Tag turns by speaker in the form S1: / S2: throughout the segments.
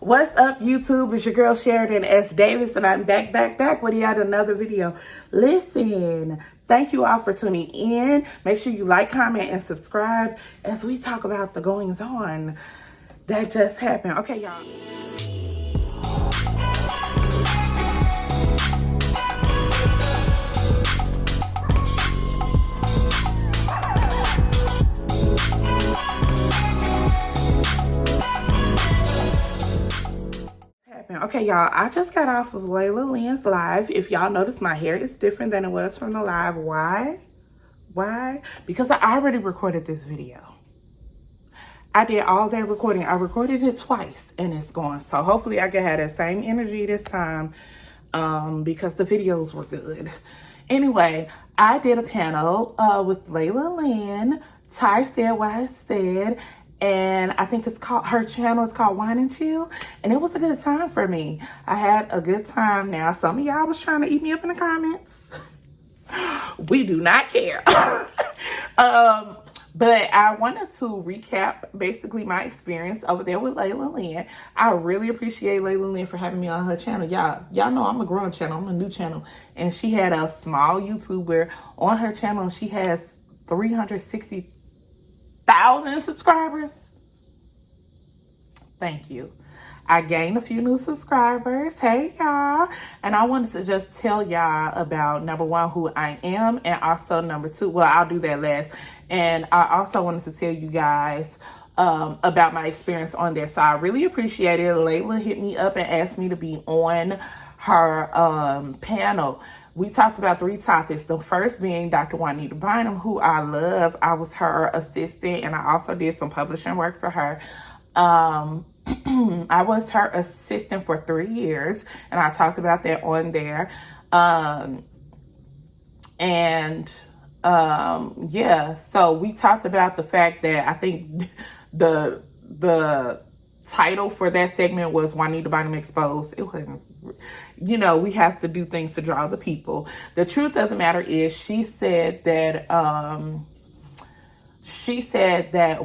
S1: What's up, YouTube? It's your girl Sheridan S. Davis, and I'm back with yet another video. Listen, thank you all for tuning in. Make sure you like, comment, and subscribe as we talk about the goings on that just happened. Okay, y'all. Okay, y'all, I just got off of Layla Lynn's live. If y'all notice, my hair is different than it was from the live. Why? Because I already recorded this video. I did all that recording. I recorded it twice and it's gone. So hopefully I can have that same energy this time because the videos were good. Anyway, I did a panel with Layla Lynn. Ty said what I said. And I think it's called, her channel is called Wine and Chill. And it was a good time for me. I had a good time. Now, some of y'all was trying to eat me up in the comments. We do not care. But I wanted to recap basically my experience over there with Layla Lynn. I really appreciate Layla Lynn for having me on her channel. Y'all know I'm a growing channel. I'm a new channel. And she had a small YouTuber on her channel. She has 360,000 subscribers. Thank you. I gained a few new subscribers. Hey, y'all. And I wanted to just tell y'all about, number one, who I am, and also number two, well, I'll do that last. And I also wanted to tell you guys about my experience on there. So I really appreciate it. Layla hit me up and asked me to be on her panel. We talked about 3 topics. The first being Dr. Juanita Bynum, who I love. I was her assistant, and I also did some publishing work for her. I was her assistant for 3 years, and I talked about that on there. Yeah, so we talked about the fact that I think the title for that segment was Juanita Bynum Exposed. It wasn't, you know, we have to do things to draw the people. The truth of the matter is, she said that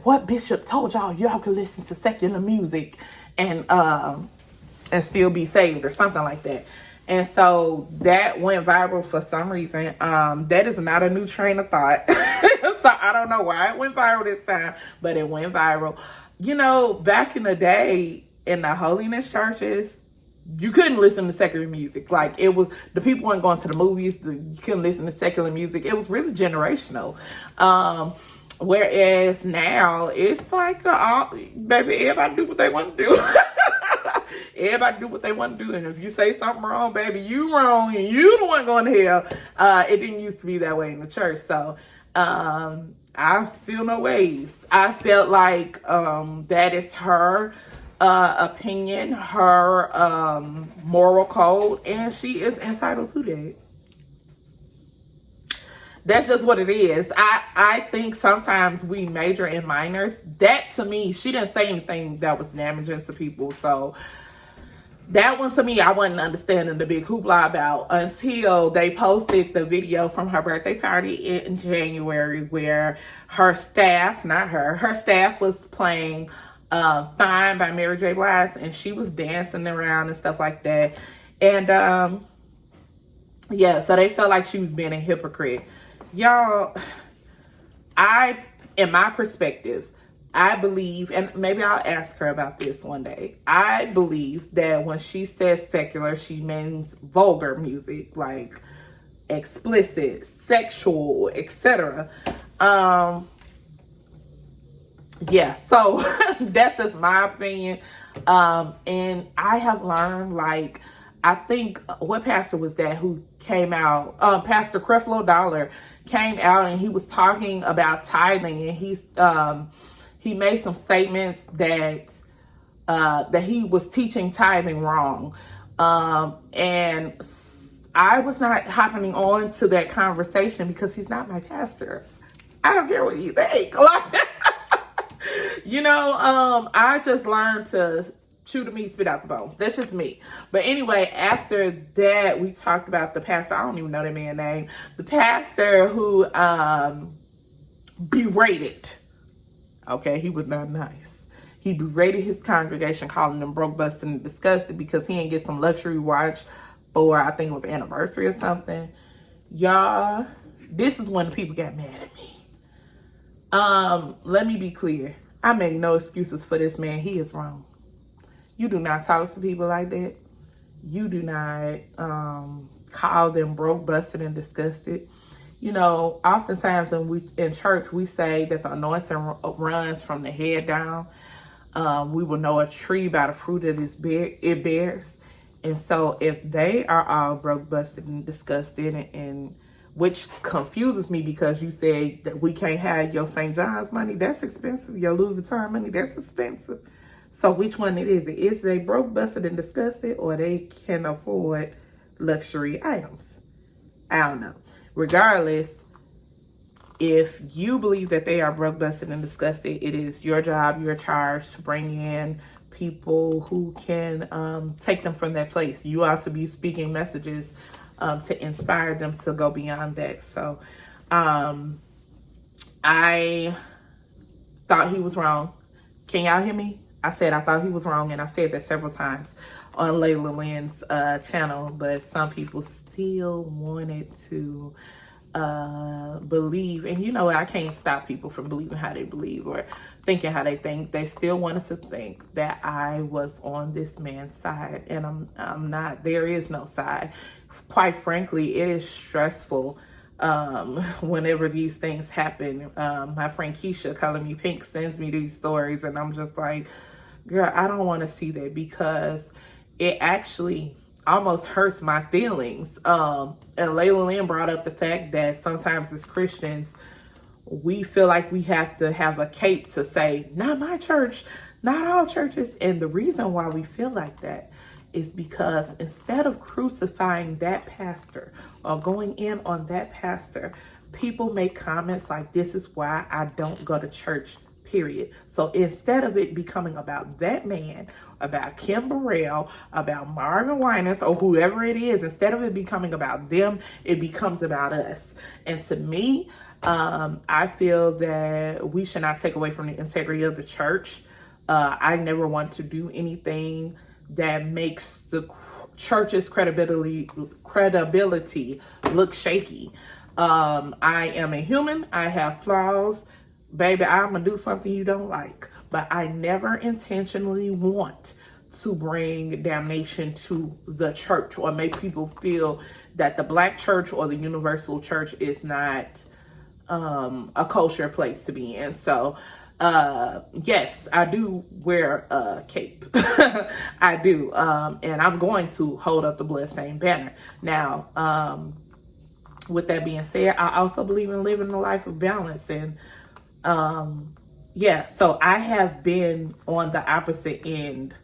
S1: what Bishop told y'all can listen to secular music and still be saved or something like that. And so that went viral for some reason. That is not a new train of thought. So I don't know why it went viral this time, but it went viral. You know, back in the day in the holiness churches, you couldn't listen to secular music. Like, it was, the people weren't going to the movies. You couldn't listen to secular music. It was really generational. Whereas now it's like, baby, everybody do what they want to do. Everybody do what they want to do. And if you say something wrong, baby, you wrong and you the one going to hell. It didn't used to be that way in the church. So I feel no ways. I felt like that is her opinion, her moral code, and she is entitled to that. That's just what it is. I think sometimes we major in minors. That, to me, she didn't say anything that was damaging to people. So that one, to me, I wasn't understanding the big hoopla about until they posted the video from her birthday party in January where her staff, her staff was playing Fine by Mary J. Blige, and she was dancing around and stuff like that. And yeah, so they felt like she was being a hypocrite. Y'all, in my perspective, I believe, and maybe I'll ask her about this one day, I believe that when she says secular, she means vulgar music, like explicit, sexual, etc. Yeah, so that's just my opinion. And I have learned, like, I think, what pastor was that who came out? Pastor Creflo Dollar came out and he was talking about tithing, and he made some statements that he was teaching tithing wrong. And I was not hopping on to that conversation because he's not my pastor. I don't care what you think. You know, I just learned to chew the meat, spit out the bones. That's just me. But anyway, after that, we talked about the pastor. I don't even know that man's name. The pastor who berated. Okay, he was not nice. He berated his congregation, calling them broke, busted, and disgusted because he didn't get some luxury watch for, I think it was anniversary or something. Y'all, this is when the people got mad at me. Let me be clear. I make no excuses for this man. He is wrong. You do not talk to people like that. You do not call them broke, busted, and disgusted. You know, oftentimes when we in church, we say that the anointing runs from the head down. We will know a tree by the fruit that it bears. And so if they are all broke, busted, and disgusted, and which confuses me because you said that we can't have your St. John's money, that's expensive. Your Louis Vuitton money, that's expensive. So which one it is? Is they broke, busted, and disgusted, or they can afford luxury items? I don't know. Regardless, if you believe that they are broke, busted, and disgusted, it is your job, your charge to bring in people who can take them from that place. You ought to be speaking messages to inspire them to go beyond that. So I thought he was wrong. Can y'all hear me? I said I thought he was wrong, and I said that several times on Layla Lynn's channel, but some people still wanted to believe, and you know, I can't stop people from believing how they believe or thinking how they think. They still want us to think that I was on this man's side, and I'm not. There is no side. Quite frankly, it is stressful whenever these things happen. My friend Keisha, calling me Pink, sends me these stories, and I'm just like, girl, I don't want to see that, because it actually almost hurts my feelings. And Layla Lynn brought up the fact that sometimes as Christians, we feel like we have to have a cape to say, not my church, not all churches. And the reason why we feel like that is because instead of crucifying that pastor or going in on that pastor, people make comments like, this is why I don't go to church, period. So instead of it becoming about that man, about Kim Burrell, about Marvin Winans, or whoever it is, instead of it becoming about them, it becomes about us. And to me, I feel that we should not take away from the integrity of the church. I never want to do anything that makes the church's credibility look shaky. I am a human. I have flaws. Baby, I'm going to do something you don't like. But I never intentionally want to bring damnation to the church or make people feel that the black church or the universal church is not a kosher place to be in. So, yes, I do wear a cape. I do. And I'm going to hold up the bloodstained banner. Now, with that being said, I also believe in living a life of balance. And yeah, so I have been on the opposite end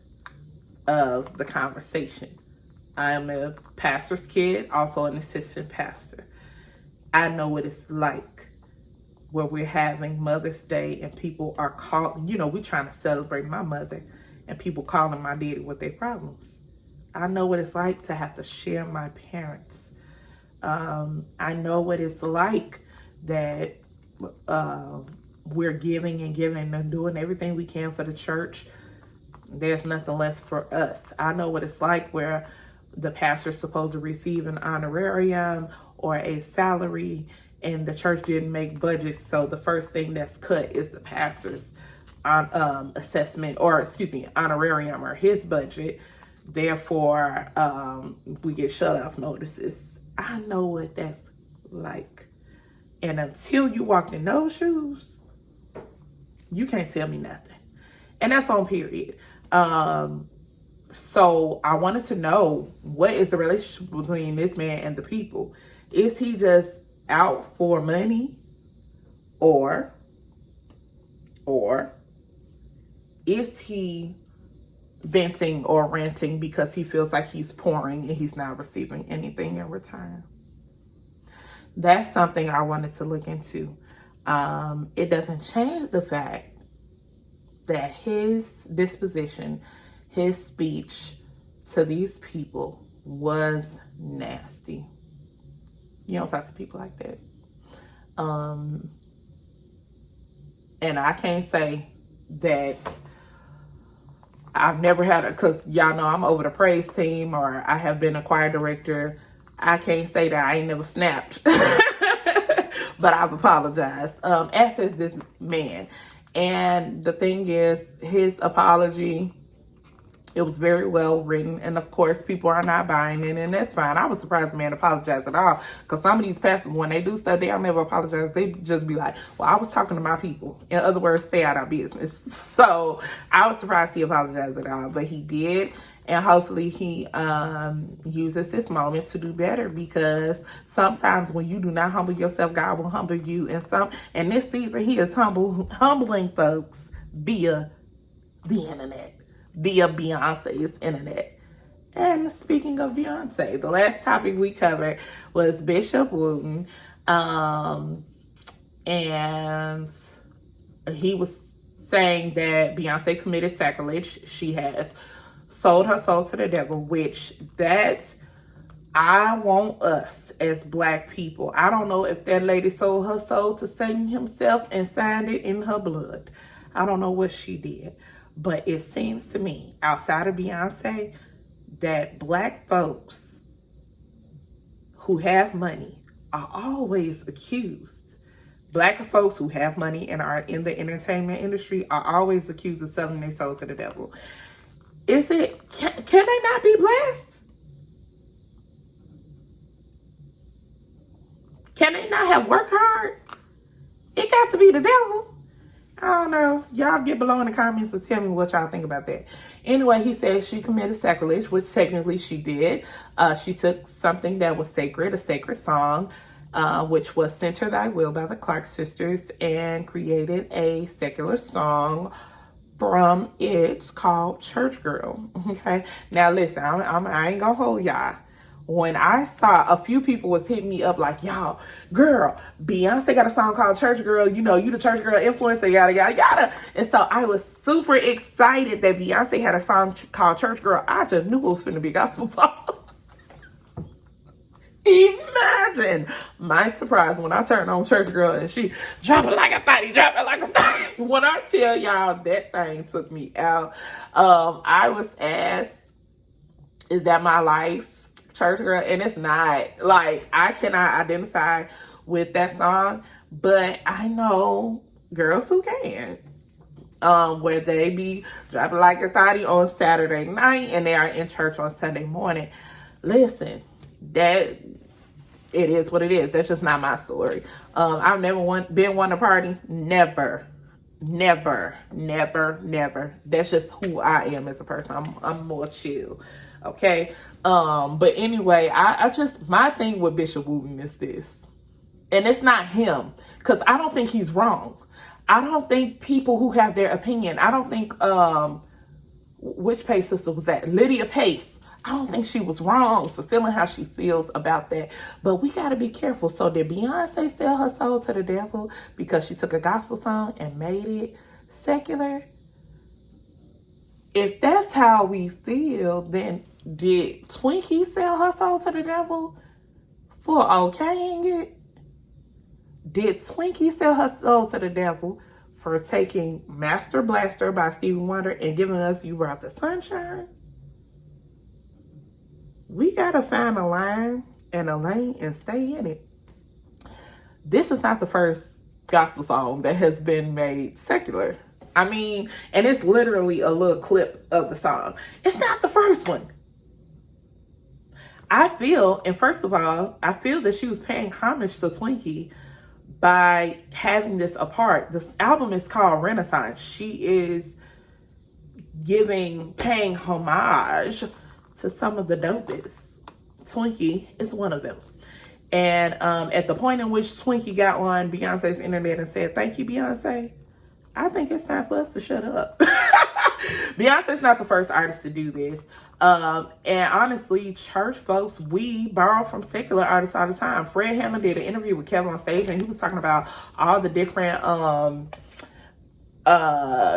S1: of the conversation. I am a pastor's kid, also an assistant pastor. I know what it's like where we're having Mother's Day and people are calling, you know, we're trying to celebrate my mother and people calling my daddy with their problems. I know what it's like to have to share my parents. I know what it's like that we're giving and giving and doing everything we can for the church. There's nothing less for us. I know what it's like where the pastor's supposed to receive an honorarium or a salary and the church didn't make budgets. So the first thing that's cut is the pastor's assessment, or excuse me, honorarium or his budget. Therefore, we get shut off notices. I know what that's like. And until you walked in those shoes, you can't tell me nothing. And that's on period. So I wanted to know, what is the relationship between this man and the people? Is he just out for money? Or is he venting or ranting because he feels like he's pouring and he's not receiving anything in return? That's something I wanted to look into. It doesn't change the fact that his disposition, his speech to these people was nasty. You don't talk to people like that. And I can't say that I've never had it, because y'all know I'm over the praise team, or I have been a choir director. I can't say that I ain't never snapped, but I've apologized, as is this man. And the thing is, his apology, it was very well written, and of course, people are not buying it, and that's fine. I was surprised the man apologized at all, because some of these pastors, when they do stuff, they don't never apologize. They just be like, well, I was talking to my people. In other words, stay out of our business. So I was surprised he apologized at all, but he did, and hopefully he uses this moment to do better, because sometimes when you do not humble yourself, God will humble you. And this season, he is humbling folks via the internet. Via Beyonce's internet. And speaking of Beyonce, the last topic we covered was Bishop Wooten. And he was saying that Beyonce committed sacrilege. She has sold her soul to the devil, which that I want us as Black people. I don't know if that lady sold her soul to Satan himself and signed it in her blood. I don't know what she did. But it seems to me, outside of Beyonce, that Black folks who have money are always accused. Black folks who have money and are in the entertainment industry are always accused of selling their soul to the devil. Can they not be blessed? Can they not have worked hard? It got to be the devil. I don't know. Y'all get below in the comments and tell me what y'all think about that. Anyway, he said she committed sacrilege, which technically she did. She took something that was sacred, a sacred song, which was Center Thy Will by the Clark Sisters, and created a secular song from it called Church Girl. Okay. Now listen, I ain't gonna hold y'all. When I saw a few people was hitting me up like, y'all, girl, Beyonce got a song called Church Girl. You know, you the church girl influencer, yada, yada, yada. And so I was super excited that Beyonce had a song called Church Girl. I just knew it was finna be a gospel song. Imagine my surprise when I turned on Church Girl and she drop it like a thotty, drop it like a thotty. When I tell y'all that thing took me out, I was asked, is that my life? Church Girl, and it's not. Like, I cannot identify with that song, but I know girls who can. Where they be dropping like a thotty on Saturday night and they are in church on Sunday morning. Listen, that it is what it is. That's just not my story. I've never been one to party. Never. That's just who I am as a person. I'm more chill. Okay. But anyway, I just, my thing with Bishop Wooten is this, and it's not him, because I don't think he's wrong. I don't think people who have their opinion, I don't think, which Pace sister was that? Lydia Pace. I don't think she was wrong for feeling how she feels about that. But we got to be careful. So did Beyonce sell her soul to the devil because she took a gospel song and made it secular? If that's how we feel, then did Twinkie sell her soul to the devil for okaying it? Did Twinkie sell her soul to the devil for taking Master Blaster by Stevie Wonder and giving us You Brought the Sunshine? We gotta find a line and a lane and stay in it. This is not the first gospel song that has been made secular. I mean, and it's literally a little clip of the song. It's not the first one. I feel, and first of all, I feel that she was paying homage to Twinkie by having this apart. This album is called Renaissance. She is paying homage to some of the dopest. Twinkie is one of them. And at the point in which Twinkie got on Beyonce's internet and said, "Thank you, Beyonce," I think it's time for us to shut up. Beyonce's not the first artist to do this. And honestly, church folks, we borrow from secular artists all the time. Fred Hammond did an interview with Kevin on stage, and he was talking about all the different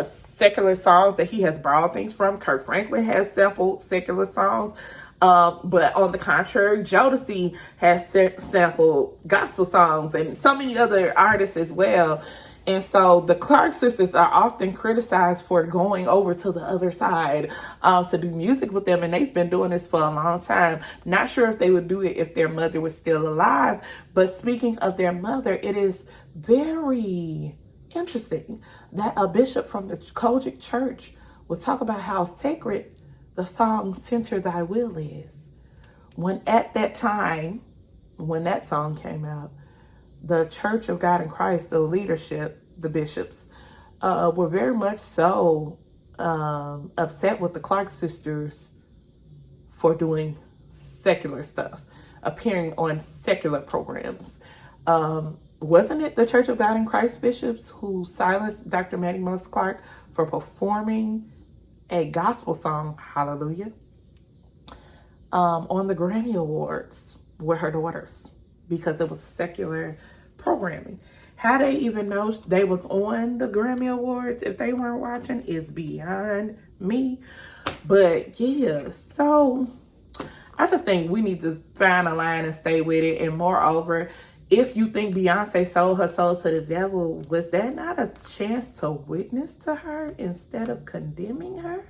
S1: secular songs that he has borrowed things from. Kirk Franklin has sampled secular songs. But on the contrary, Jodeci has sampled gospel songs, and so many other artists as well. And so the Clark sisters are often criticized for going over to the other side to do music with them. And they've been doing this for a long time. Not sure if they would do it if their mother was still alive. But speaking of their mother, it is very interesting that a bishop from the Kojic church will talk about how sacred the song Center Thy Will is. When at that time, when that song came out, the Church of God in Christ, the leadership, the bishops, were very much so upset with the Clark sisters for doing secular stuff, appearing on secular programs. Wasn't it the Church of God in Christ bishops who silenced Dr. Maddie Moss Clark for performing a gospel song, Hallelujah, on the Grammy Awards with her daughters, because it was secular programming? How they even know they was on the Grammy Awards if they weren't watching is beyond me. But yeah, so I just think we need to find a line and stay with it. And moreover, if you think Beyonce sold her soul to the devil, was that not a chance to witness to her instead of condemning her?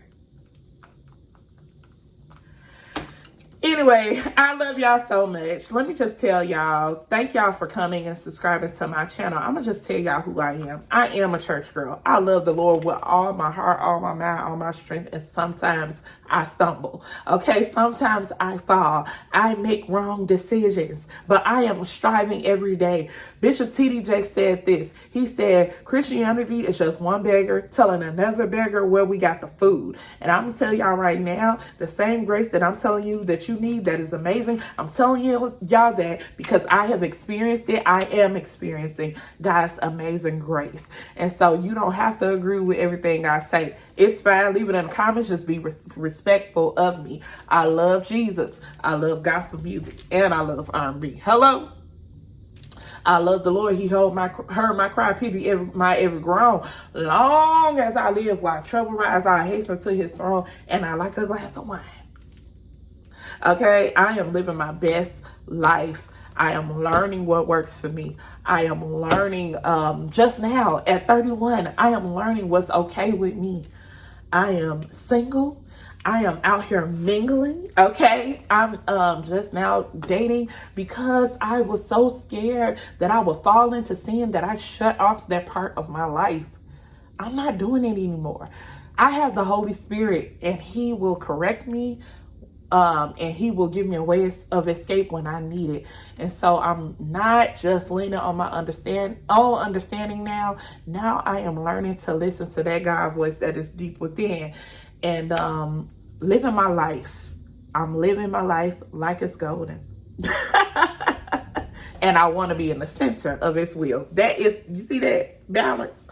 S1: Anyway, I love y'all so much. Let me just tell y'all, thank y'all for coming and subscribing to my channel. I'm going to just tell y'all who I am. I am a church girl. I love the Lord with all my heart, all my mind, all my strength, and sometimes I stumble. Okay, sometimes I fall. I make wrong decisions, but I am striving every day. Bishop T.D. Jakes said this. He said, Christianity is just one beggar telling another beggar where we got the food. And I'm going to tell y'all right now, the same grace that I'm telling you that you need, that is amazing, I'm telling y'all that because I have experienced it. I am experiencing God's amazing grace. And so you don't have to agree with everything I say. It's fine. Leave it in the comments. Just be respectful of me. I love Jesus. I love gospel music. And I love R&B. Hello? I love the Lord. He heard my cry, pity my every groan. Long as I live, while trouble rise, I hasten to his throne. And I like a glass of wine. Okay, I am living my best life. I am learning what works for me. I am learning just now at 31, I am learning what's okay with me. I am single. I am out here mingling. Okay, I'm just now dating because I was so scared that I would fall into sin that I shut off that part of my life. I'm not doing it anymore. I have the Holy Spirit and he will correct me. And he will give me a way of escape when I need it. And so I'm not just leaning on my understanding now. Now I am learning to listen to that God voice that is deep within and living my life. I'm living my life like it's golden. And I want to be in the center of his will. That is, you see that balance?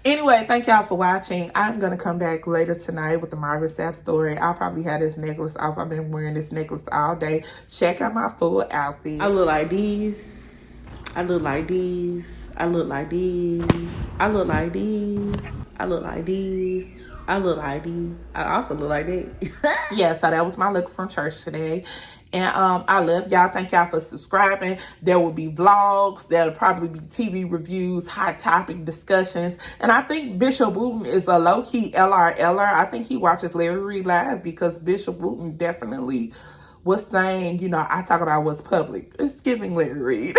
S1: Anyway, thank y'all for watching. I'm going to come back later tonight with the Marvin Sapp story. I'll probably have this necklace off. I've been wearing this necklace all day. Check out my full outfit.
S2: I look like these. I look like these. I look like these. I look like these. I look like these. I look like these. I also look like that.
S1: Yeah, so that was my look from church today. And I love y'all. Thank y'all for subscribing. There will be vlogs. There'll probably be TV reviews, hot topic discussions. And I think Bishop Wooten is a low-key LRLer. I think he watches Larry Reid Live because Bishop Wooten definitely was saying, you know, I talk about what's public. It's giving Larry Reid.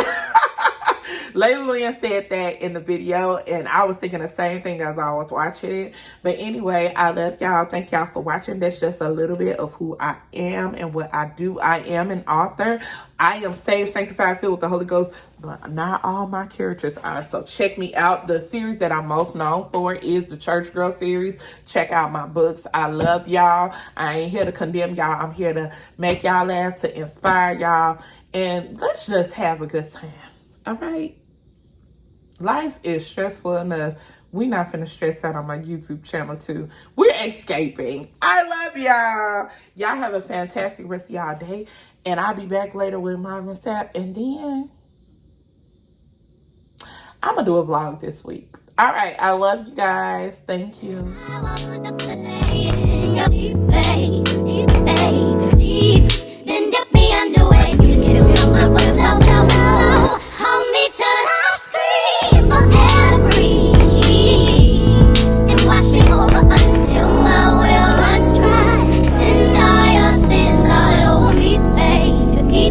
S1: Layla Lynn said that in the video, and I was thinking the same thing as I was watching it. But anyway, I love y'all. Thank y'all for watching. That's just a little bit of who I am and what I do. I am an author. I am saved, sanctified, filled with the Holy Ghost, but not all my characters are. So check me out. The series that I'm most known for is the Church Girl series. Check out my books. I love y'all. I ain't here to condemn y'all. I'm here to make y'all laugh, to inspire y'all, and let's just have a good time. All right? Life is stressful enough. We're not finna stress out on my YouTube channel too. We're escaping. I love y'all. Y'all have a fantastic rest of y'all day. And I'll be back later with Marvin Sapp. And then I'm gonna do a vlog this week. All right. I love you guys. Thank you.